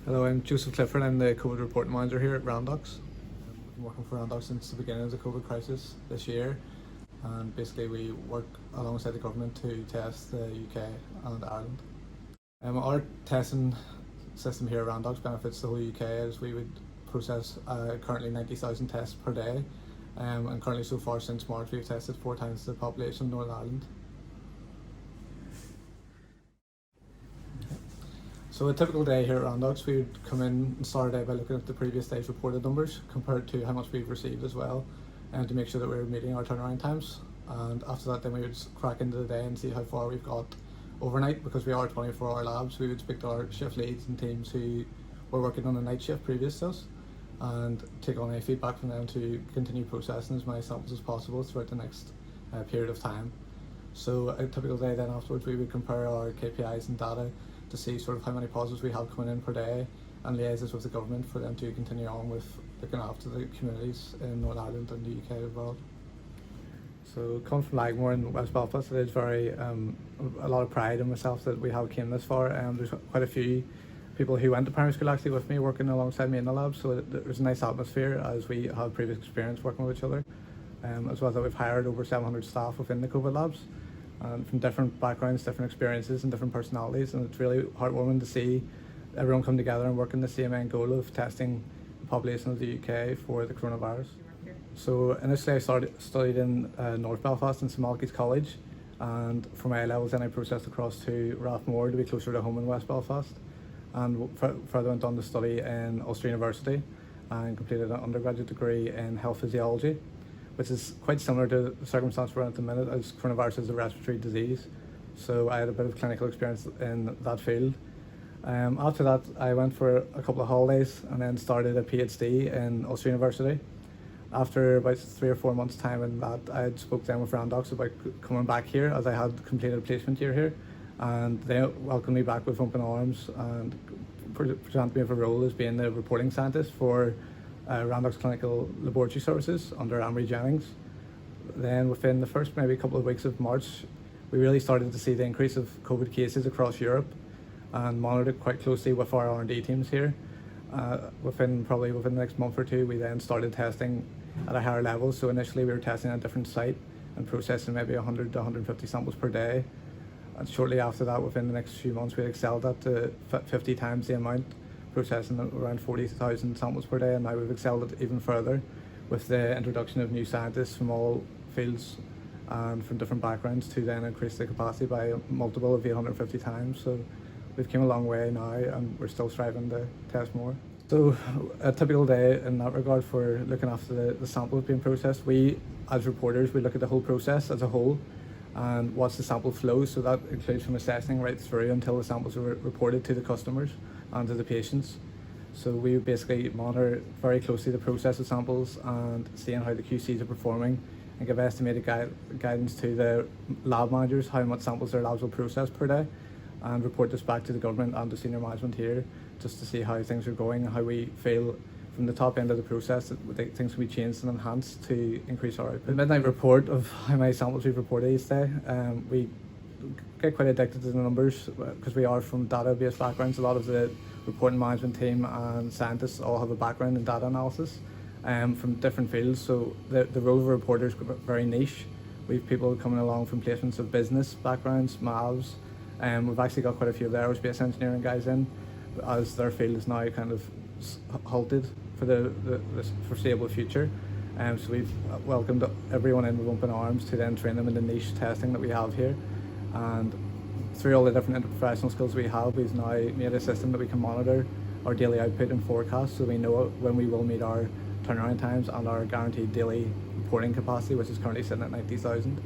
Hello, I'm Joseph Clifford. I'm the COVID reporting manager here at Randox. I've been working for Randox since the beginning of the COVID crisis this year, and basically we work alongside the government to test the UK and Ireland. Our testing system here at Randox benefits the whole UK, as we would process currently 90,000 tests per day, and currently so far since March we've tested 4 times the population of Northern Ireland. So a typical day here at Randox, we would come in and start our day by looking at the previous day's reported numbers compared to how much we've received as well, and to make sure that we're meeting our turnaround times. And after that, then we would crack into the day and see how far we've got overnight. Because we are 24-hour labs, we would speak to our shift leads and teams who were working on a night shift previous to us, and take on any feedback from them to continue processing as many samples as possible throughout the next period of time. So a typical day then afterwards, we would compare our KPIs and data to see sort of how many positives we have coming in per day, and liaise with the government for them to continue on with looking after the communities in Northern Ireland and the UK as well. So coming from Lagmore in West Belfast, it is very a lot of pride in myself that we have came this far. There's quite a few people who went to primary school actually with me, working alongside me in the lab, so there's a nice atmosphere as we have previous experience working with each other, as well as that we've hired over 700 staff within the COVID labs, and from different backgrounds, different experiences and different personalities, and it's really heartwarming to see everyone come together and work in the same end goal of testing the population of the UK for the coronavirus. So initially I studied in North Belfast in St Malachy's College, and for my A-levels then I processed across to Rathmore to be closer to home in West Belfast, and further went on to study in Ulster University and completed an undergraduate degree in health physiology, which is quite similar to the circumstance we're in at the minute, as coronavirus is a respiratory disease. So I had a bit of clinical experience in that field. After that, I went for a couple of holidays and then started a PhD in Ulster University. After about 3 or 4 months' time in that, I had spoke then with Randox about coming back here, as I had completed a placement year here, and they welcomed me back with open arms and presented me with a role as being the reporting scientist for Randox Clinical Laboratory Services under Amory Jennings. Then within the first maybe couple of weeks of March, we really started to see the increase of COVID cases across Europe, and monitored it quite closely with our R&D teams here. Within the next month or two, we then started testing at a higher level. So initially we were testing at a different site and processing maybe 100 to 150 samples per day. And shortly after that, within the next few months, we excelled that to 50 times the amount, processing around 40,000 samples per day, and now we've excelled it even further with the introduction of new scientists from all fields and from different backgrounds to then increase the capacity by a multiple of 850 times. So we've come a long way now, and we're still striving to test more. So a typical day in that regard for looking after the samples being processed, we as reporters, we look at the whole process as a whole and watch the sample flow. So that includes from assessing right through until the samples are reported to the customers and to the patients. So we basically monitor very closely the process of samples and seeing how the QCs are performing, and give estimated guidance to the lab managers how much samples their labs will process per day, and report this back to the government and to senior management here, just to see how things are going and how we feel from the top end of the process that things can be changed and enhanced to increase our output. The midnight report of how many samples we've reported each day, we get quite addicted to the numbers because we are from database backgrounds. A lot of the reporting management team and scientists all have a background in data analysis from different fields, so the role of a reporter is very niche. We have people coming along from placements of business backgrounds, MAVs. We've actually got quite a few of the aerospace engineering guys in, as their field is now kind of halted for the foreseeable future. So we've welcomed everyone in with open arms to then train them in the niche testing that we have here. And through all the different interprofessional skills we have, we've now made a system that we can monitor our daily output and forecast, so we know when we will meet our turnaround times and our guaranteed daily reporting capacity, which is currently sitting at 90,000.